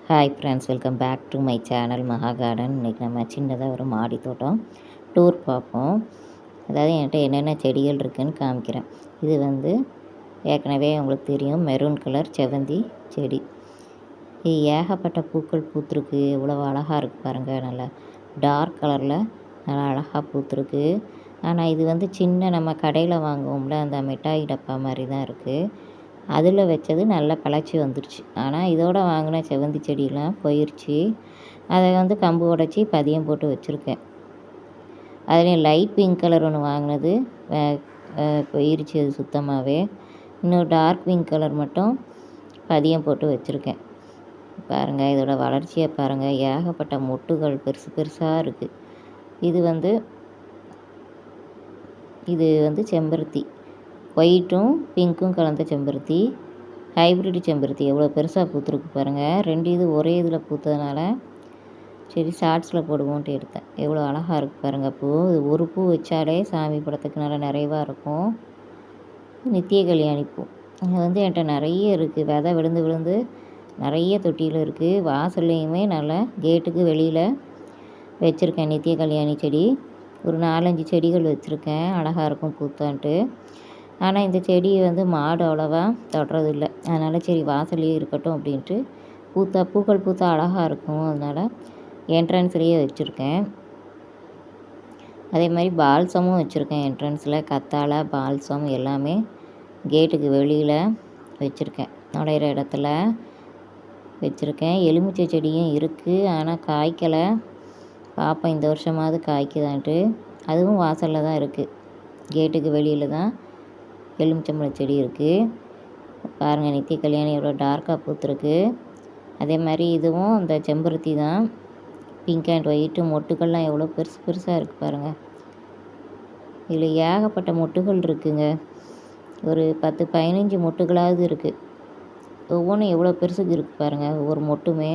Hi friends, welcome back to my channel Maha Garden. இன்றைக்கி நம்ம சின்னதாக ஒரு மாடி தோட்டம் டூர் பார்ப்போம். அதாவது என்கிட்ட என்னென்ன செடிகள் இருக்குதுன்னு காமிக்கிறேன். இது வந்து ஏற்கனவே உங்களுக்கு தெரியும், மெரூன் கலர் செவ்வந்தி செடி. இது ஏகப்பட்ட பூக்கள் பூத்துருக்கு. எவ்வளோ அழகாக இருக்குது பாருங்கள். நல்லா டார்க் கலரில் நல்லா அழகாக பூத்துருக்கு. ஆனால் இது வந்து சின்ன நம்ம கடையில் வாங்குவோம்ல, அந்த மிட்டாய் டப்பா மாதிரி தான் இருக்குது. அதில் வச்சது நல்லா களைச்சி வந்துடுச்சு. ஆனால் இதோட வாங்கின செவ்வந்தி செடியெலாம் போயிடுச்சு. அதை வந்து கம்பு உடச்சி பதியம் போட்டு வச்சுருக்கேன். அதுலேயும் லைட் பிங்க் கலர் ஒன்று வாங்கினது போயிடுச்சு, அது சுத்தமாகவே. இன்னும் டார்க் பிங்க் கலர் மட்டும் பதியம் போட்டு வச்சுருக்கேன். பாருங்கள், இதோட வளர்ச்சியை பாருங்கள். ஏகப்பட்ட மொட்டுகள் பெருசு பெருசாக இருக்குது. இது வந்து செம்பருத்தி, ஒயிட்டும் பிங்க்கும் கலந்த செம்பருத்தி, ஹைப்ரிட் செம்பருத்தி. எவ்வளோ பெருசாக பூத்துருக்கு பாருங்கள். ரெண்டு இது ஒரே இதில் பூத்ததுனால சரி ஷார்ட்ஸில் போடுவோன்ட்டு எடுத்தேன். எவ்வளோ அழகாக இருக்குது பாருங்கள் பூ. இது ஒரு பூ வச்சாலே சாமி படத்துக்கு நல்லா நிறைவாக இருக்கும். நித்திய கல்யாணி பூ. இது வந்து என்கிட்ட நிறைய இருக்குது. விதை விழுந்து விழுந்து நிறைய தொட்டியில் இருக்குது. வாசல்லையுமே நல்லா கேட்டுக்கு வெளியில் வச்சுருக்கேன் நித்திய கல்யாணி செடி. ஒரு 4-5 செடிகள் வச்சுருக்கேன், அழகாக இருக்கும் பூத்தான்ட்டு. ஆனால் இந்த செடியை வந்து மாடு அவ்வளோவா தொடுறதில்லை. அதனால் சரி வாசல்லையே இருக்கட்டும் அப்படின்ட்டு பூக்கள் பூத்தா அழகாக இருக்கும், அதனால் என்ட்ரன்ஸ்லேயே வச்சுருக்கேன். அதே மாதிரி பால்சமும் வச்சுருக்கேன் என்ட்ரன்ஸில். கத்தாழை, பால்சம் எல்லாமே கேட்டுக்கு வெளியில் வச்சுருக்கேன், நுழையிற இடத்துல வச்சுருக்கேன். எலுமிச்சை செடியும் இருக்குது, ஆனால் காய்க்கலை. பார்ப்போம் இந்த வருஷமாவது காய்க்குதான்ட்டு. அதுவும் வாசலில் தான் இருக்குது, கேட்டுக்கு வெளியில் தான் எலுமிச்சம்பழம் செடி இருக்குது. பாருங்கள், நித்திய கல்யாணி எவ்வளோ டார்க்காக பூத்துருக்கு. அதே மாதிரி இதுவும் அந்த செம்பருத்தி தான், பிங்க் அண்ட் ஒயிட்டு. மொட்டுக்கள்லாம் எவ்வளோ பெருசு பெருசாக இருக்குது பாருங்கள். இதில் ஏகப்பட்ட மொட்டுகள் இருக்குதுங்க. ஒரு 10-15 மொட்டுகளாவது இருக்குது. ஒவ்வொன்றும் எவ்வளோ பெருசுக்கு இருக்குது பாருங்கள், ஒவ்வொரு மொட்டுமே.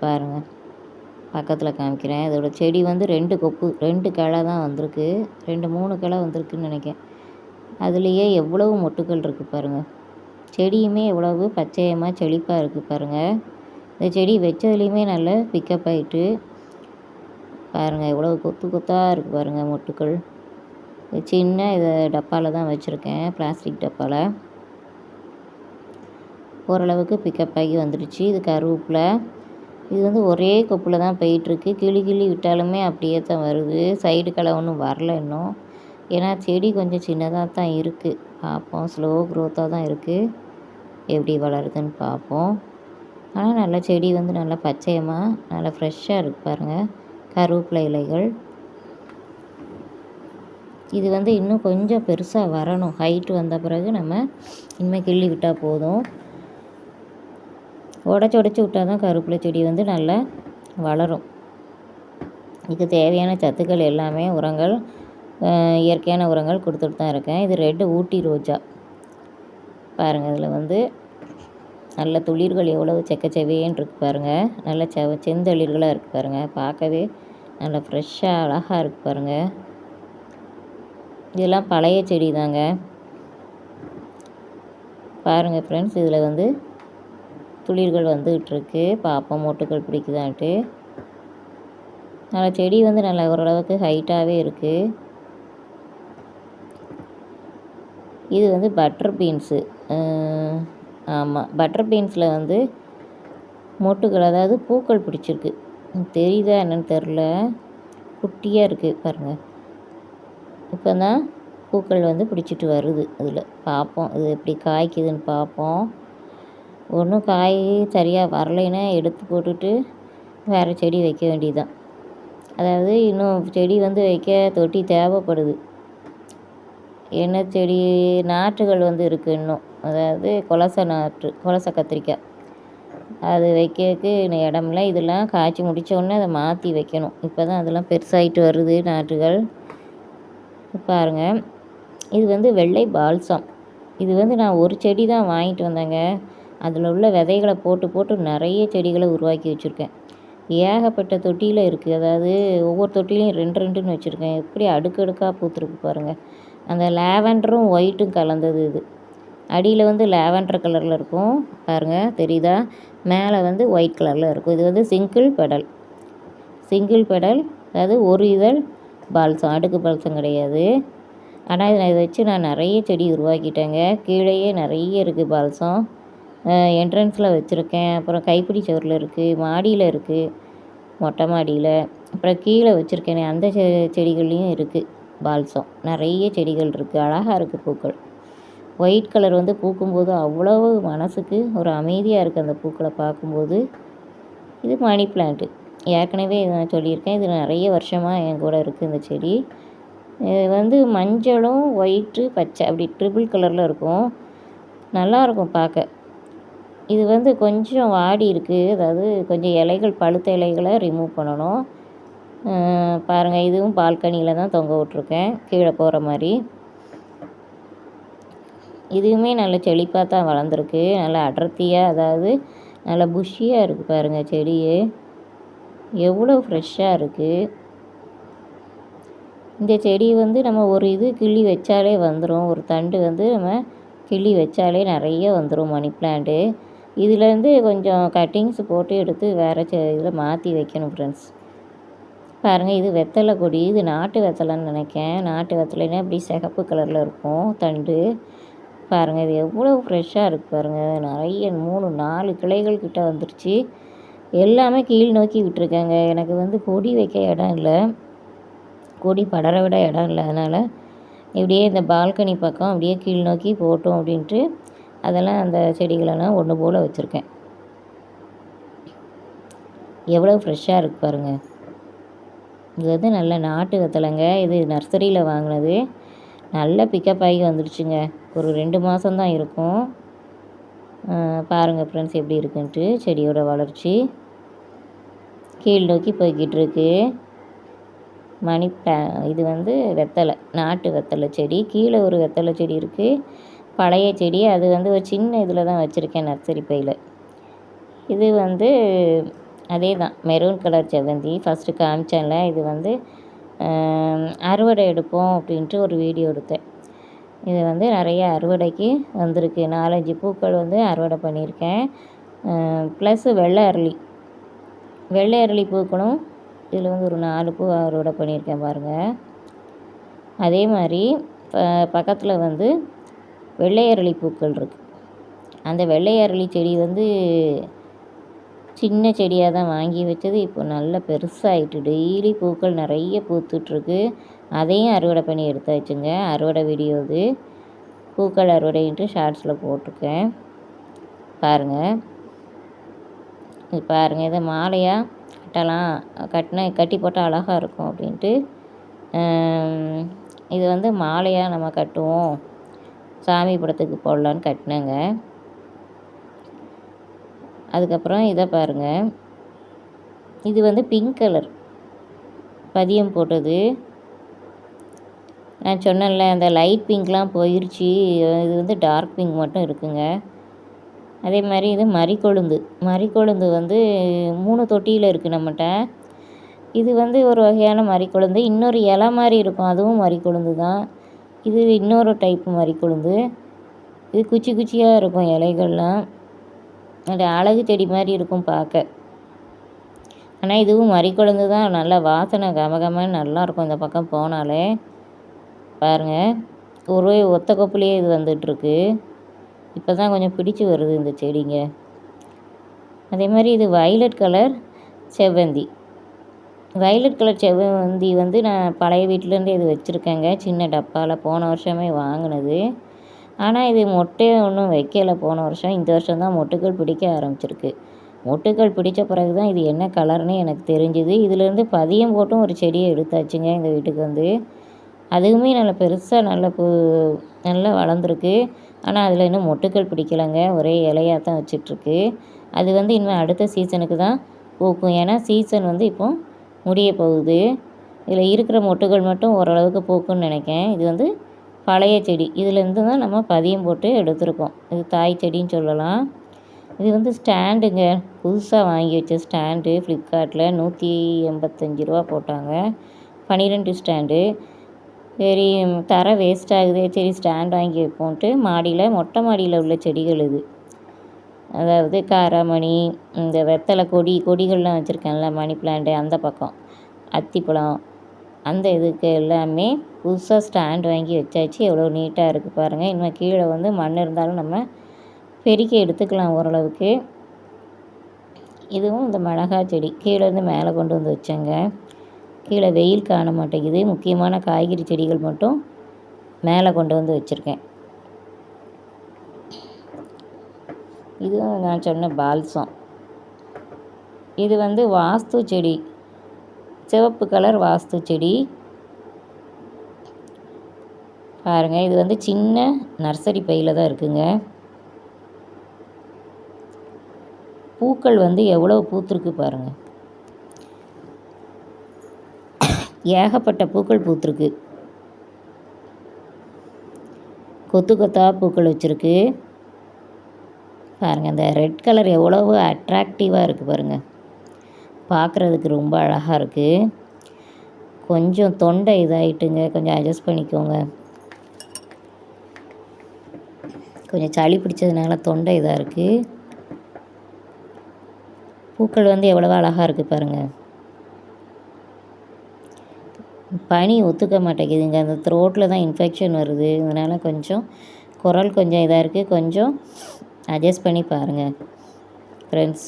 பாருங்கள், பக்கத்தில் காமிக்கிறேன். இதோட செடி வந்து 2 கிளை தான் வந்திருக்கு. 2-3 கிளை வந்திருக்குன்னு நினைக்கிறேன். அதுலேயே எவ்வளவு மொட்டுக்கள் இருக்குது பாருங்கள். செடியுமே எவ்வளவு பச்சையமாக செழிப்பாக இருக்குது பாருங்கள். இந்த செடி வச்சதுலேயுமே நல்லா பிக்கப் ஆகிட்டு பாருங்கள், எவ்வளோ கொத்து கொத்தாக இருக்குது பாருங்கள் மொட்டுக்கள். சின்ன இதை டப்பாவில் தான் வச்சுருக்கேன், பிளாஸ்டிக் டப்பாவில். ஓரளவுக்கு பிக்கப் ஆகி வந்துடுச்சு. இது கருவேப்பிலை. இது வந்து ஒரே கொப்பில் தான் போயிட்டுருக்கு. கிளி விட்டாலுமே அப்படியே தான் வருது. சைடு களை ஒன்றும் வரல இன்னும். ஏன்னா செடி கொஞ்சம் சின்னதாக தான் இருக்குது. பார்ப்போம், ஸ்லோ க்ரோத்தாக தான் இருக்குது. எப்படி வளருதுன்னு பார்ப்போம். ஆனால் நல்லா செடி வந்து நல்லா பச்சையமாக நல்லா ஃப்ரெஷ்ஷாக இருக்குது பாருங்கள், கருவேப்பிலை இலைகள். இது வந்து இன்னும் கொஞ்சம் பெருசாக வரணும். ஹைட்டு வந்த பிறகு நம்ம இனிமேல் கிள்ளி விட்டால் போதும். உடச்சி விட்டால் தான் கருவேப்பிலை செடி வந்து நல்லா வளரும். இதுக்கு தேவையான சத்துக்கள் எல்லாமே உரங்கள், இயற்கையான உரங்கள் கொடுத்துட்டு தான் இருக்கேன். இது ரெட் ஊட்டி ரோஜா பாருங்கள். இதில் வந்து நல்ல துளிர்கள் எவ்வளவு செக்கச்செவேன்னு இருக்குது பாருங்கள். நல்ல செந்தளிர்களாக இருக்குது பாருங்கள். பார்க்கவே நல்லா ஃப்ரெஷ்ஷாக அழகாக இருக்குது பாருங்கள். இதெல்லாம் பழைய செடி தாங்க. பாருங்கள் ஃப்ரெண்ட்ஸ், இதில் வந்து துளிர்கள் வந்துகிட்ருக்கு. பார்ப்போம் மொட்டுக்கள் பிடிக்குதான்ட்டு. நல்லா செடி வந்து நல்லா ஓரளவுக்கு ஹைட்டாகவே இருக்குது. இது வந்து பட்டர் பீன்ஸு. ஆமாம், பட்டர் பீன்ஸில் வந்து மொட்டுக்கள், அதாவது பூக்கள் பிடிச்சிருக்கு. தெரியுதா என்னன்னு தெரில, குட்டியாக இருக்குது பாருங்கள். இப்போ தான் பூக்கள் வந்து பிடிச்சிட்டு வருது. அதில் பார்ப்போம் இது எப்படி காய்க்குதுன்னு பார்ப்போம். ஒன்றும் காய் சரியாக வரலைன்னா எடுத்து போட்டுட்டு வேறு செடி வைக்க வேண்டியதுதான். அதாவது இன்னும் செடி வந்து வைக்க தொட்டி தேவைப்படுது. என்ன செடி நாற்றுகள் வந்து இருக்குது இன்னும். அதாவது கொலசை கத்திரிக்காய் அது வைக்கிறதுக்கு இன்னும் இடமில்ல. இதெல்லாம் காய்ச்சி முடித்தோடனே அதை மாற்றி வைக்கணும். இப்போ தான் அதெல்லாம் பெருசாகிட்டு வருது நாற்றுகள். பாருங்கள், இது வந்து வெள்ளை பால்சம். இது வந்து நான் ஒரு செடி தான் வாங்கிட்டு வந்தேங்க. அதில் உள்ள விதைகளை போட்டு நிறைய செடிகளை உருவாக்கி வச்சுருக்கேன். ஏகப்பட்ட தொட்டியில் இருக்குது. அதாவது ஒவ்வொரு தொட்டிலையும் 2-2ன்னு வச்சுருக்கேன். எப்படி அடுக்கடுக்காக பூத்துருக்கு பாருங்கள். அந்த லாவெண்டரும் ஒயிட்டும் கலந்தது இது. அடியில் வந்து லாவெண்டர் கலரில் இருக்கும் பாருங்கள், தெரியுதா? மேலே வந்து ஒயிட் கலரில் இருக்கும். இது வந்து சிங்கிள் பெடல், அதாவது ஒரு இதழ் பால்சம், அடுக்கு பால்சம் கிடையாது. ஆனால் இதை வச்சு நான் நிறைய செடி உருவாக்கிட்டேங்க. கீழேயே நிறைய இருக்குது பால்சம். என்ட்ரன்ஸில் வச்சுருக்கேன், அப்புறம் கைப்பிடி சுவரில் இருக்குது, மாடியில் இருக்குது, மொட்டை மாடியில், அப்புறம் கீழே வச்சுருக்கேனே அந்த செடிகள்லேயும் இருக்குது பால்சம். நிறைய செடிகள் இருக்குது, அழகாக இருக்குது பூக்கள். ஒயிட் கலர் வந்து பூக்கும்போது அவ்வளவு மனசுக்கு ஒரு அமைதியாக இருக்குது அந்த பூக்களை பார்க்கும்போது. இது மணி பிளான்ட்டு, ஏற்கனவே நான் சொல்லியிருக்கேன். இது நிறைய வருஷமாக என் கூட இருக்குது இந்த செடி. இது வந்து மஞ்சளும் ஒயிட்டு பச்சை அப்படி ட்ரிபிள் கலரில் இருக்கும், நல்லாயிருக்கும் பார்க்க. இது வந்து கொஞ்சம் வாடி இருக்குது, அதாவது கொஞ்சம் இலைகள் பழுத்த இலைகளை ரிமூவ் பண்ணணும். பாருங்கள், இதுவும் பால்கனியில் தான் தொங்க விட்ருக்கேன், கீழே போகிற மாதிரி. இதுவுமே நல்ல செழிப்பாக தான் வளர்ந்துருக்கு, நல்லா அடர்த்தியாக, அதாவது நல்லா புஷ்ஷியாக இருக்குது பாருங்கள் செடியே, எவ்வளோ ஃப்ரெஷ்ஷாக இருக்குது. இந்த செடி வந்து நம்ம ஒரு இது கிள்ளி வச்சாலே வந்துடும், ஒரு தண்டு வந்து நம்ம கிள்ளி வச்சாலே நிறைய வந்துடும் மணி பிளான்ட்டு. இதுலேருந்து கொஞ்சம் கட்டிங்ஸ் போட்டு எடுத்து வேறு இதில் மாற்றி வைக்கணும் ஃப்ரெண்ட்ஸ். பாருங்கள், இது வெத்தலை கொடி, இது நாட்டு வெத்தலைன்னு நினைக்கேன். நாட்டு வெத்தலைன்னா இப்படி சிகப்பு கலரில் இருக்கும் தண்டு. பாருங்கள், இது எவ்வளோ ஃப்ரெஷ்ஷாக இருக்குது பாருங்கள். நிறைய 3-4 கிளைகள் கிட்ட வந்துருச்சு. எல்லாமே கீழ் நோக்கி விட்டுருக்கேங்க. எனக்கு வந்து கொடி வைக்க இடம் இல்லை, கொடி படர விட இடம் இல்லை. அதனால் இப்படியே இந்த பால்கனி பக்கம் அப்படியே கீழ் நோக்கி போட்டோம் அப்படின்ட்டு அதெல்லாம் அந்த செடிகளெல்லாம் ஒன்று போல் வச்சுருக்கேன். எவ்வளோ ஃப்ரெஷ்ஷாக இருக்குது பாருங்கள். இது வந்து நல்ல நாட்டு வெத்தலைங்க. இது நர்சரியில் வாங்கினது, நல்ல பிக்கப் ஆகி வந்துடுச்சுங்க. ஒரு 2 மாதம்தான் இருக்கும். பாருங்கள் ஃப்ரெண்ட்ஸ் எப்படி இருக்குன்ட்டு செடியோட வளர்ச்சி. கீழ் நோக்கி போய்கிட்டு இருக்கு. இது வந்து வெத்தலை, நாட்டு வெத்தலை செடி. கீழே ஒரு வெத்தலை செடி இருக்குது, பழைய செடி. அது வந்து ஒரு சின்ன இதில் தான் வச்சுருக்கேன், நர்சரி பையில். இது வந்து அதே தான், மெரூன் கலர் செவ்வந்தி, ஃபஸ்ட்டு காமிச்சேன்ல. இது வந்து அறுவடை எடுப்போம் அப்படின்ட்டு ஒரு வீடியோ எடுத்தேன். இது வந்து நிறைய அறுவடைக்கு வந்திருக்கு. 4-5 பூக்கள் வந்து அறுவடை பண்ணியிருக்கேன். ப்ளஸ் வெள்ளை அரளி பூக்களும் இதில் வந்து ஒரு 4 பூ அறுவடை பண்ணியிருக்கேன் பாருங்கள். அதே மாதிரி பக்கத்தில் வந்து வெள்ளை அரளி பூக்கள் இருக்குது. அந்த வெள்ளை அரளி செடி வந்து சின்ன செடியாக தான் வாங்கி வச்சது, இப்போ நல்லா பெருசாகிட்டு டெய்லி பூக்கள் நிறைய பூத்துட்ருக்கு. அதையும் அறுவடை பண்ணி எடுத்தாச்சுங்க. அறுவடை வீடியோ இது, பூக்கள் அறுவடைன்ட்டு ஷார்ட்ஸில் போட்டிருக்கேன் பாருங்கள். இது பாருங்கள், இதை மாலையாக கட்டலாம், கட்டி போட்டால் அழகாக இருக்கும் அப்படின்ட்டு இது வந்து மாலையாக நம்ம கட்டுவோம், சாமி படத்துக்கு போடலான்னு கட்டினேங்க. அதுக்கப்புறம் இதை பாருங்கள், இது வந்து பிங்க் கலர் பதியம் போட்டது. நான் சொன்னேன்ல, அந்த லைட் பிங்க்லாம் போயிடுச்சு, இது வந்து டார்க் பிங்க் மட்டும் இருக்குங்க. அதே மாதிரி இது மரிக்கொழுந்து வந்து 3 தொட்டியில் இருக்குது நம்மகிட்ட. இது வந்து ஒரு வகையான மரிக்கொழுந்து. இன்னொரு இலை மாதிரி இருக்கும், அதுவும் மரிக்கொழுந்து தான். இது இன்னொரு டைப்பு மரிக்கொழுந்து. இது குச்சி குச்சியாக இருக்கும் இலைகள்லாம், அது அழகு செடி மாதிரி இருக்கும் பார்க்க. ஆனால் இதுவும் மரிக்கொழுந்து தான், நல்லா வாசனை கமகமன்னு நல்லாயிருக்கும் இந்த பக்கம் போனாலே. பாருங்கள், ஒரே ஒத்த கொப்புலேயே இது வந்துட்டுருக்கு. இப்போ தான் கொஞ்சம் பிடிச்சி வருது இந்த செடிங்க. அதே மாதிரி இது வயலட் கலர் செவ்வந்தி. வயலட் கலர் செவ்வந்தி வந்து நான் பழைய வீட்டிலேருந்து இது வச்சுருக்கேங்க, சின்ன டப்பாவில், போன வருஷமே வாங்கினது. ஆனால் இது மொட்டையை ஒன்றும் வைக்கலை போன வருஷம். இந்த வருஷம் தான் மொட்டுக்கள் பிடிக்க ஆரம்பிச்சிருக்கு. மொட்டுக்கள் பிடிச்ச பிறகு தான் இது என்ன கலர்னு எனக்கு தெரிஞ்சுது. இதிலேருந்து பதியம் போட்டும் ஒரு செடியை எடுத்தாச்சுங்க இந்த வீட்டுக்கு வந்து. அதுவுமே நல்லா பெருசாக நல்லா வளர்ந்துருக்கு. ஆனால் அதில் இன்னும் மொட்டுக்கள் பிடிக்கலைங்க, ஒரே இலையாக தான் வச்சிட்ருக்கு. அது வந்து இனிமேல் அடுத்த சீசனுக்கு தான் பூக்கும், ஏன்னா சீசன் வந்து இப்போ முடிய போகுது. இதில் இருக்கிற மொட்டுகள் மட்டும் ஓரளவுக்கு பூக்குன்னு நினைக்கேன். இது வந்து பழைய செடி, இதிலேருந்து தான் நம்ம பதியம் போட்டு எடுத்திருக்கோம். இது தாய் செடின்னு சொல்லலாம். இது வந்து ஸ்டாண்டுங்க, புதுசாக வாங்கி வச்ச ஸ்டாண்டு. ஃப்ளிப்கார்ட்டில் 185 ரூபா போட்டாங்க, 12 ஸ்டாண்டு. சரி, தர வேஸ்ட் ஆகுது, சரி ஸ்டாண்ட் வாங்கி வைப்போன்ட்டு மாடியில், மொட்டை மாடியில் உள்ள செடிகள் இது. அதாவது காராமணி, இந்த வெத்தலை கொடிகள்லாம் வச்சுருக்கேன்ல, மணி பிளான்ட்டு அந்த பக்கம், அத்திப்பழம் அந்த இதுக்கு எல்லாமே புதுசாக ஸ்டாண்ட் வாங்கி வச்சாச்சு. எவ்வளோ நீட்டாக இருக்குது பாருங்கள். இனிமேல் கீழே வந்து மண் இருந்தாலும் நம்ம பெருக்கி எடுத்துக்கலாம் ஓரளவுக்கு. இதுவும் இந்த மிளகாய் செடி கீழேருந்து மேலே கொண்டு வந்து வச்சேங்க. கீழே வெயில் காண மாட்டேங்குது. முக்கியமான காய்கறி செடிகள் மட்டும் மேலே கொண்டு வந்து வச்சுருக்கேன். இதுவும் நான் சொன்ன பால்சம். இது வந்து வாஸ்து செடி, சிவப்பு கலர் வாஸ்து செடி பாருங்கள். இது வந்து சின்ன நர்சரி பையில் தான் இருக்குங்க. பூக்கள் வந்து எவ்வளோ பூத்துருக்கு பாருங்கள். ஏகப்பட்ட பூக்கள் பூத்துருக்கு. கொத்து கொத்தா பூக்கள் வச்சுருக்கு பாருங்கள். இந்த ரெட் கலர் எவ்வளவு அட்ராக்டிவாக இருக்குது பாருங்கள். பார்க்குறதுக்கு ரொம்ப அழகாக இருக்குது. கொஞ்சம் தொண்டை இதாகிட்டுங்க, கொஞ்சம் அட்ஜஸ்ட் பண்ணிக்கோங்க. கொஞ்சம் சளி பிடிச்சதுனால தொண்டை இதாக இருக்குது. பூக்கள் வந்து எவ்வளவோ அழகாக இருக்குது பாருங்கள். பனி ஒத்துக்க மாட்டேங்குதுங்க. அந்த த்ரோட்டில் தான் இன்ஃபெக்ஷன் வருது. அதனால் கொஞ்சம் குரல் கொஞ்சம் இதாக இருக்குது. கொஞ்சம் அட்ஜஸ்ட் பண்ணி பாருங்கள் ஃப்ரெண்ட்ஸ்.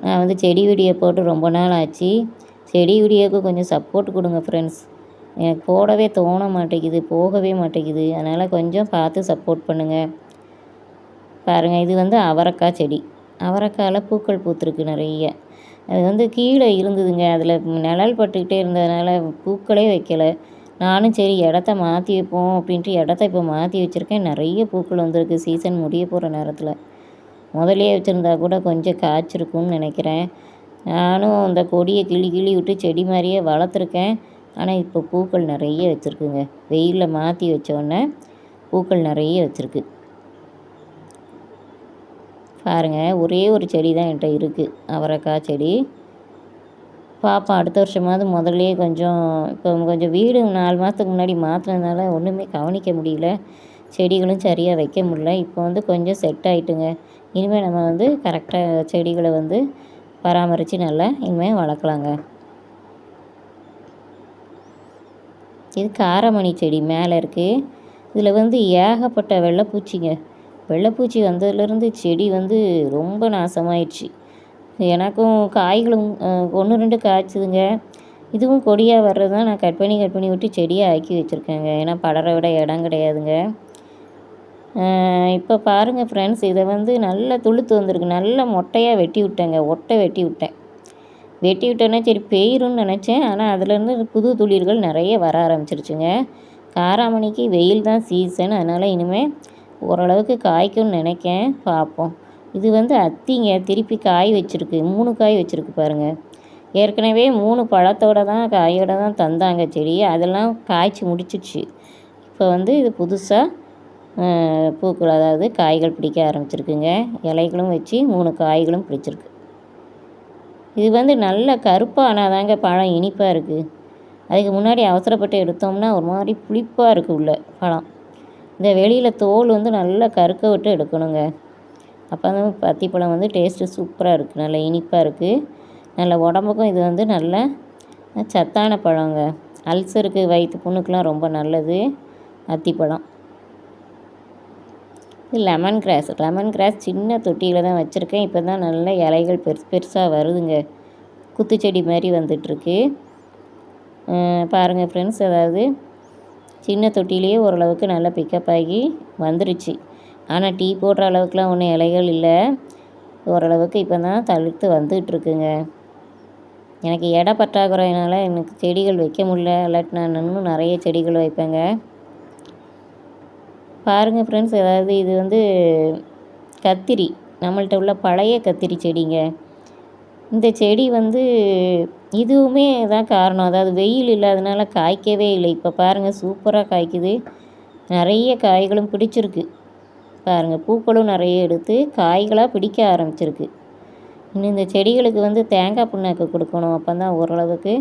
நான் வந்து செடி வீடியோ போட்டு ரொம்ப நாள் ஆச்சு. செடி வீடியோவுக்கு கொஞ்சம் சப்போர்ட் கொடுங்க ஃப்ரெண்ட்ஸ். எனக்கு போடவே தோண மாட்டேங்குது, போகவே மாட்டேங்குது. அதனால் கொஞ்சம் பார்த்து சப்போர்ட் பண்ணுங்கள் பாருங்கள். இது வந்து அவரைக்காய் செடி. அவரைக்காயில் பூக்கள் பூத்துருக்கு நிறைய. அது வந்து கீழே இருந்ததுங்க. அதில் நிழல் பட்டுக்கிட்டே இருந்ததுனால பூக்களே வைக்கலை. நானும் சரி இடத்த மாற்றி வைப்போம் அப்படின்ட்டு இடத்த இப்போ மாற்றி வச்சுருக்கேன். நிறைய பூக்கள் வந்திருக்கு. சீசன் முடிய போகிற நேரத்தில். முதலே வச்சுருந்தா கூட கொஞ்சம் காய்ச்சிருக்கும்னு நினைக்கிறேன். நானும் அந்த கொடியை கிள்ளி விட்டு செடி மாதிரியே வளர்த்துருக்கேன். ஆனால் இப்போ பூக்கள் நிறைய வச்சுருக்குங்க. வெயிலில் மாற்றி வச்சோடனே பூக்கள் நிறைய வச்சுருக்கு பாருங்கள். ஒரே ஒரு செடி தான் என்கிட்ட இருக்குது, அவரைக்காய் செடி. பார்ப்போம் அடுத்த வருஷமாவது. முதல்லையே கொஞ்சம் இப்போ கொஞ்சம் வீடு 4 மாதத்துக்கு முன்னாடி மாற்றினதுனால ஒன்றுமே கவனிக்க முடியல. செடிகளும் சரியாக வைக்க முடியல. இப்போ வந்து கொஞ்சம் செட் ஆகிட்டுங்க. இனிமேல் நம்ம வந்து கரெக்டாக செடிகளை வந்து பராமரித்து நல்லா இனிமேல் வளர்க்கலாங்க. இது காராமணி செடி மேலே இருக்குது. இதில் வந்து ஏகப்பட்ட வெள்ளைப்பூச்சிங்க. வெள்ளைப்பூச்சி வந்ததுலேருந்து செடி வந்து ரொம்ப நாசமாயிடுச்சு. எனக்கும் காய்களும் 1, 2 காய்ச்சிதுங்க. இதுவும் கொடியாக வர்றது தான் நான் கட் பண்ணி விட்டு செடியாக ஆக்கி வச்சுருக்கேங்க. ஏன்னா படர விட இடம் கிடையாதுங்க. இப்போ பாருங்கள் ஃப்ரெண்ட்ஸ், இதை வந்து நல்லா துளுத்து வந்திருக்கு. நல்லா மொட்டையாக வெட்டி விட்டேங்க. வெட்டி விட்டேன்னா சரி பெயருன்னு நினச்சேன். ஆனால் அதுலேருந்து புது துளிர்கள் நிறைய வர ஆரம்பிச்சிருச்சுங்க. காராமணிக்கு வெயில் தான் சீசன். அதனால் இனிமேல் ஓரளவுக்கு காய்க்கும்னு நினைக்கேன். பார்ப்போம். இது வந்து அத்திங்க. திருப்பி காய் வச்சுருக்கு. 3 காய் வச்சுருக்கு பாருங்கள். ஏற்கனவே 3 பழத்தோடு தான் காயோடு தான் தந்தாங்க செடி. அதெல்லாம் காய்ச்சி முடிச்சிடுச்சு. இப்போ வந்து இது புதுசாக பூக்கள், அதாவது காய்கள் பிடிக்க ஆரம்பிச்சிருக்குங்க. இலைகளும் வச்சு 3 காய்களும் பிடிச்சிருக்கு. இது வந்து நல்ல கருப்பாக ஆனால் தாங்க பழம் இனிப்பாக இருக்குது. அதுக்கு முன்னாடி அவசரப்பட்டு எடுத்தோம்னா ஒரு மாதிரி புளிப்பாக இருக்குது உள்ள பழம். இந்த வெளியில் தோல் வந்து நல்லா கருக்க விட்டு எடுக்கணுங்க. அப்போ தான் அத்திப்பழம் வந்து டேஸ்ட்டு சூப்பராக இருக்குது. நல்லா இனிப்பாக இருக்குது. நல்ல உடம்புக்கும் இது வந்து நல்ல சத்தான பழங்க. அல்சருக்கு, வயிற்று புண்ணுக்கெலாம் ரொம்ப நல்லது அத்திப்பழம். இது லெமன் கிராஸ் சின்ன தொட்டியில் தான் வச்சுருக்கேன். இப்போ தான் நல்ல இலைகள் பெருசாக வருதுங்க. குத்துச்செடி மாதிரி வந்துட்டுருக்கு பாருங்கள் ஃப்ரெண்ட்ஸ். அதாவது சின்ன தொட்டிலேயே ஓரளவுக்கு நல்லா பிக்கப் ஆகி வந்துருச்சு. ஆனால் டீ போடுற அளவுக்குலாம் ஒன்றும் இலைகள் இல்லை. ஓரளவுக்கு இப்போ தான் தளிர்த்து வந்துகிட்ருக்குங்க. எனக்கு இட பற்றாக்குறையினால எனக்கு செடிகள் வைக்க முடியல. இல்லாட்டி நான் இன்னும் நிறைய செடிகள் வைப்பேங்க. பாருங்கள் ஃப்ரெண்ட்ஸ், அதாவது இது வந்து கத்திரி, நம்மள்ட்ட உள்ள பழைய கத்திரி செடிங்க. இந்த செடி வந்து இதுவுமே தான் காரணம். அதாவது வெயில் இல்லாதனால காய்க்கவே இல்லை. இப்போ பாருங்கள் சூப்பராக காய்க்குது. நிறைய காய்களும் பிடிச்சிருக்கு பாருங்கள். பூக்களும் நிறைய எடுத்து காய்களாக பிடிக்க ஆரம்பிச்சிருக்கு. இன்னும் இந்த செடிகளுக்கு வந்து தேங்காய் புண்ணாக்கு கொடுக்கணும். அப்போ தான் ஓரளவுக்கு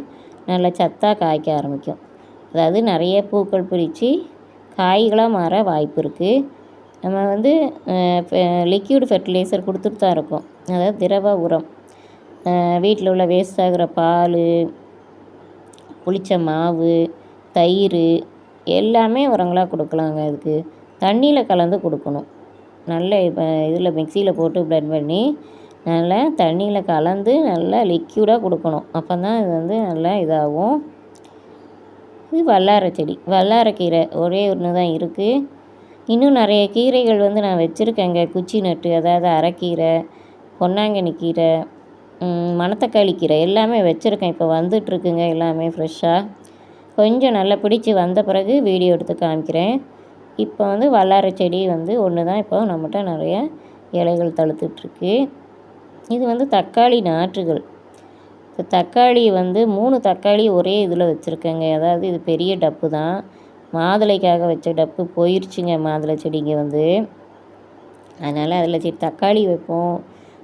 நல்ல சத்தாக காய்க்க ஆரம்பிக்கும். அதாவது நிறைய பூக்கள் பிடிச்சி காய்களாக மாற வாய்ப்பு இருக்குது. நம்ம வந்து லிக்யூட் ஃபெர்டிலைசர் கொடுத்துட்டு தான் இருக்கோம். அதாவது திரவ உரம். வீட்டில் உள்ள வேஸ்ட் ஆகிற பால், புளிச்ச மாவு, தயிர் எல்லாமே உரங்களாக கொடுக்கலாங்க. இதுக்கு தண்ணியில் கலந்து கொடுக்கணும். நல்ல இப்போ இதில் மிக்சியில் போட்டு பிளெண்ட் பண்ணி நல்லா தண்ணியில் கலந்து நல்லா லிக்யூடாக கொடுக்கணும். அப்போ தான் இது வந்து நல்லா இதாகும். இது வல்லாரை செடி. வல்லாரைக்கீரை ஒரே ஒன்று தான் இருக்குது. இன்னும் நிறைய கீரைகள் வந்து நான் வச்சுருக்கேங்க. குச்சி நட்டு, அதாவது அரைக்கீரை, பொன்னாங்கண்ணி கீரை, மணத்தக்காளி கீரை எல்லாமே வச்சுருக்கேன். இப்போ வந்துட்டுருக்குங்க எல்லாமே ஃப்ரெஷ்ஷாக. கொஞ்சம் நல்லா பிடிச்சி வந்த பிறகு வீடியோ எடுத்து காமிக்கிறேன். இப்போ வந்து வல்லாரை செடி வந்து ஒன்று தான் இப்போ நம்மகிட்ட நிறைய இலைகள் தழுத்துட்ருக்கு. இது வந்து தக்காளி நாற்றுகள். இப்போ தக்காளி வந்து 3 தக்காளி ஒரே இதில் வச்சுருக்கேங்க. அதாவது இது பெரிய டப்பு தான். மாதுளைக்காக வச்ச டப்பு போயிடுச்சுங்க மாதுளை செடிங்க வந்து. அதனால் அதில் சரி தக்காளி வைப்போம்.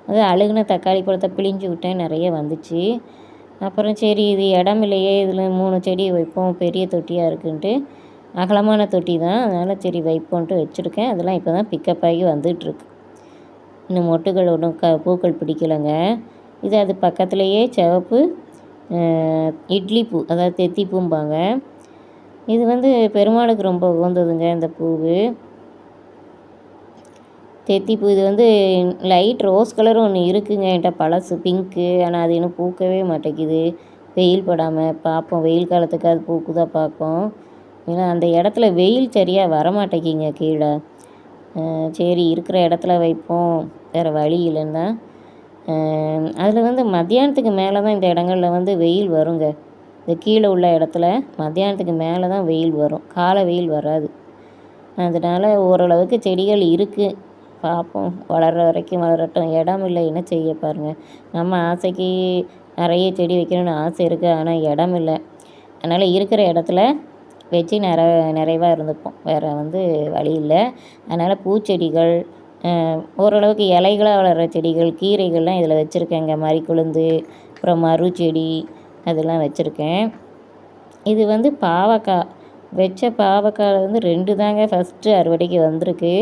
அது அழுகுன தக்காளி பழத்தை பிழிஞ்சு விட்டேன், நிறைய வந்துச்சு. அப்புறம் சரி இது இடம் இல்லையே, இதில் 3 செடி வைப்போம், பெரிய தொட்டியாக இருக்குன்ட்டு. அகலமான தொட்டி தான், அதனால் சரி வைப்போன்ட்டு வச்சுருக்கேன். அதெல்லாம் இப்போ தான் பிக்கப் ஆகி வந்துட்டுருக்கு. இன்னும் மொட்டுகள் ஒன்றும் பூக்கள் பிடிக்கலைங்க. இது அது பக்கத்துலேயே சிவப்பு இட்லி பூ, அதாவது தெத்திப்பூம்பாங்க. இது வந்து பெருமாளுக்கு ரொம்ப உகந்ததுங்க இந்த பூவு. தெத்திப்பூ இது வந்து லைட் ரோஸ் கலர் ஒன்று இருக்குங்க என்கிட்ட, பழசு பிங்க்கு. ஆனால் அது இன்னும் பூக்கவே மாட்டேங்குது. வெயில் படாமல் பார்ப்போம், வெயில் காலத்துக்கு அது பூக்குதான் பார்ப்போம். ஏன்னா அந்த இடத்துல வெயில் சரியாக வரமாட்டேங்கிங்க கீழே. சரி இருக்கிற இடத்துல வைப்போம், வேறு வழி இல்லைன்னா. அதில் வந்து மத்தியானத்துக்கு மேலே தான் இந்த இடங்களில் வந்து வெயில் வருங்க. இந்த கீழே உள்ள இடத்துல மத்தியானத்துக்கு மேலே தான் வெயில் வரும், காலை வெயில் வராது. அதனால் ஓரளவுக்கு செடிகள் இருக்குது, பார்ப்போம். வளர்கிற வரைக்கும் வளரட்டும். இடம் இல்லை, என்ன செய்ய பாருங்கள். நம்ம ஆசைக்கு நிறைய செடி வைக்கணும்னு ஆசை இருக்குது, ஆனால் இடம் இல்லை. அதனால் இருக்கிற இடத்துல வச்சு நிறைவாக இருந்துப்போம், வேறு வந்து வழி இல்லை. அதனால் பூச்செடிகள், ஓரளவுக்கு இலைகளாக வளர்கிற செடிகள், கீரைகள்லாம் இதில் வச்சுருக்கேங்க. மறிக்குழுந்து, அப்புறம் மரு செடி அதெல்லாம் வச்சுருக்கேன். இது வந்து பாவக்காய். வச்ச பாவக்காய் வந்து 2 தாங்க ஃபஸ்ட்டு அறுவடைக்கு வந்திருக்கு.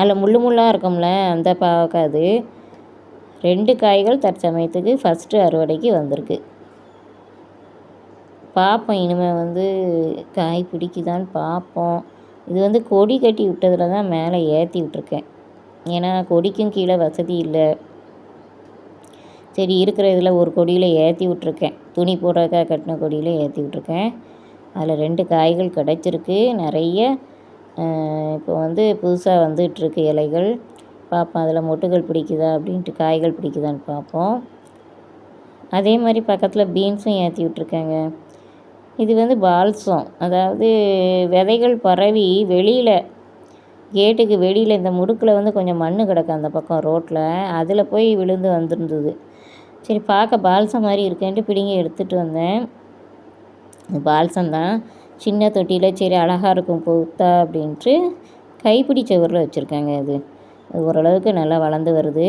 அதில் முள்ளாக இருக்கும்ல, அந்த பாவக்காய் அது. 2 காய்கள் தற்சமயத்துக்கு ஃபஸ்ட்டு அறுவடைக்கு வந்திருக்கு. பார்ப்போம், இனிமேல் வந்து காய் பிடிக்குதான்னு பார்ப்போம். இது வந்து கொடி கட்டி விட்டதில் தான் மேலே ஏற்றி விட்ருக்கேன். ஏன்னா கொடிக்கும் கீழே வசதி இல்லை. சரி இருக்கிற இதில் ஒரு கொடியில் ஏற்றி விட்ருக்கேன், துணி போடுறதுக்காக கட்டின கொடியில் ஏற்றி விட்ருக்கேன். அதில் 2 காய்கள் கிடச்சிருக்கு நிறைய. இப்போ வந்து புதுசாக வந்துகிட்ருக்கு இலைகள். பார்ப்போம் அதில் மொட்டுகள் பிடிக்குதா அப்படின்ட்டு, காய்கள் பிடிக்குதான்னு பார்ப்போம். அதே மாதிரி பக்கத்தில் பீன்ஸும் ஏற்றி விட்ருக்கேங்க. இது வந்து பால்சம், அதாவது விதைகள் பரவி வெளியில் கேட்டுக்கு வெளியில் இந்த முடுக்கில் வந்து கொஞ்சம் மண் கிடக்கு அந்த பக்கம் ரோட்டில், அதில் போய் விழுந்து வந்திருந்தது. சரி பார்க்க பால்சம் மாதிரி இருக்கேன்ட்டு பிடிங்கி எடுத்துகிட்டு வந்தேன். பால்சம் தான், சின்ன தொட்டியில் சரி அழகாக இருக்கும் பூத்தா அப்படின்ட்டு கைப்பிடி சுவரில் வச்சுருக்காங்க. இது ஓரளவுக்கு நல்லா வளர்ந்து வருது,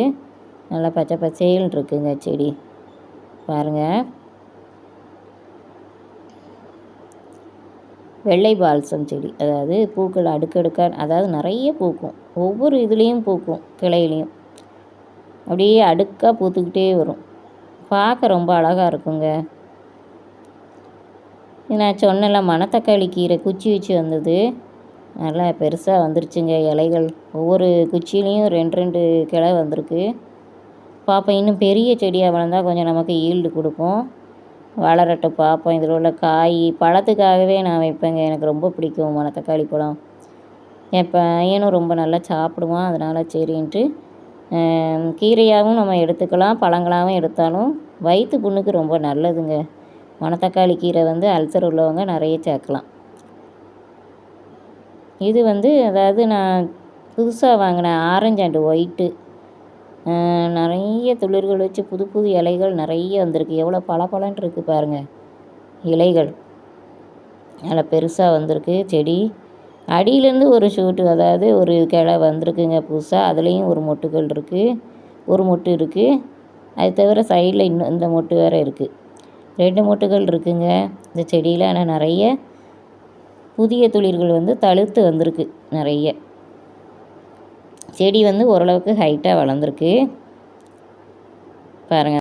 நல்லா பச்சை பச்சைன்னு இருக்குங்க செடி பாருங்கள். வெள்ளை பால்சம் செடி, அதாவது பூக்கள் அடுக்கடுக்காக, அதாவது நிறைய பூக்கும், ஒவ்வொரு இதுலேயும் பூக்கும், கிளையிலையும் அப்படியே அடுக்காக பூத்துக்கிட்டே வரும், பார்க்க ரொம்ப அழகாக இருக்குங்க. நான் சொன்னல மணத்தக்காளி கீரை குச்சி வச்சு வந்தது, நல்லா பெருசாக வந்துருச்சுங்க இலைகள். ஒவ்வொரு குச்சியிலையும் 2 கிளை வந்திருக்கு. பார்ப்போம், இன்னும் பெரிய செடியாக வளர்ந்தால் கொஞ்சம் நமக்கு ஈல்டு கொடுக்கும். வளரட்டும் பார்ப்போம். இதில் உள்ள காய் பழத்துக்காகவே நான் வைப்பேங்க, எனக்கு ரொம்ப பிடிக்கும் மணத்தக்காளி பழம். என் பையனும் ரொம்ப நல்லா சாப்பிடுவான், அதனால் சரின்ட்டு. கீரையாகவும் நம்ம எடுத்துக்கலாம், பழங்களாகவும் எடுத்தாலும் வயிற்று புண்ணுக்கு ரொம்ப நல்லதுங்க. மணத்தக்காளி கீரை வந்து அல்சர் உள்ளவங்க நிறைய சேர்க்கலாம். இது வந்து அதாவது நான் புதுசாக வாங்கினேன் ஆரஞ்சு அண்டு ஒயிட்டு. நிறைய துளிர்கள் வச்சு புது புது இலைகள் நிறைய வந்திருக்கு. எவ்வளோ பளபளன்னு இருக்குது பாருங்கள் இலைகள், நல்லா பெருசாக வந்திருக்கு செடி. அடியிலேருந்து ஒரு ஷூட்டு, அதாவது ஒரு கிளை வந்திருக்குங்க புதுசாக, அதுலேயும் ஒரு மொட்டுகள் இருக்குது, ஒரு மொட்டு இருக்குது. அது தவிர சைடில் இன்னும் இந்த மொட்டு வேறு இருக்குது, 2 மொட்டுகள் இருக்குங்க இந்த செடியில். ஆனால் நிறைய புதிய துளிர்கள் வந்து தழுத்து வந்திருக்கு நிறைய. செடி வந்து ஓரளவுக்கு ஹைட்டாக வளர்ந்துருக்கு பாருங்கள்.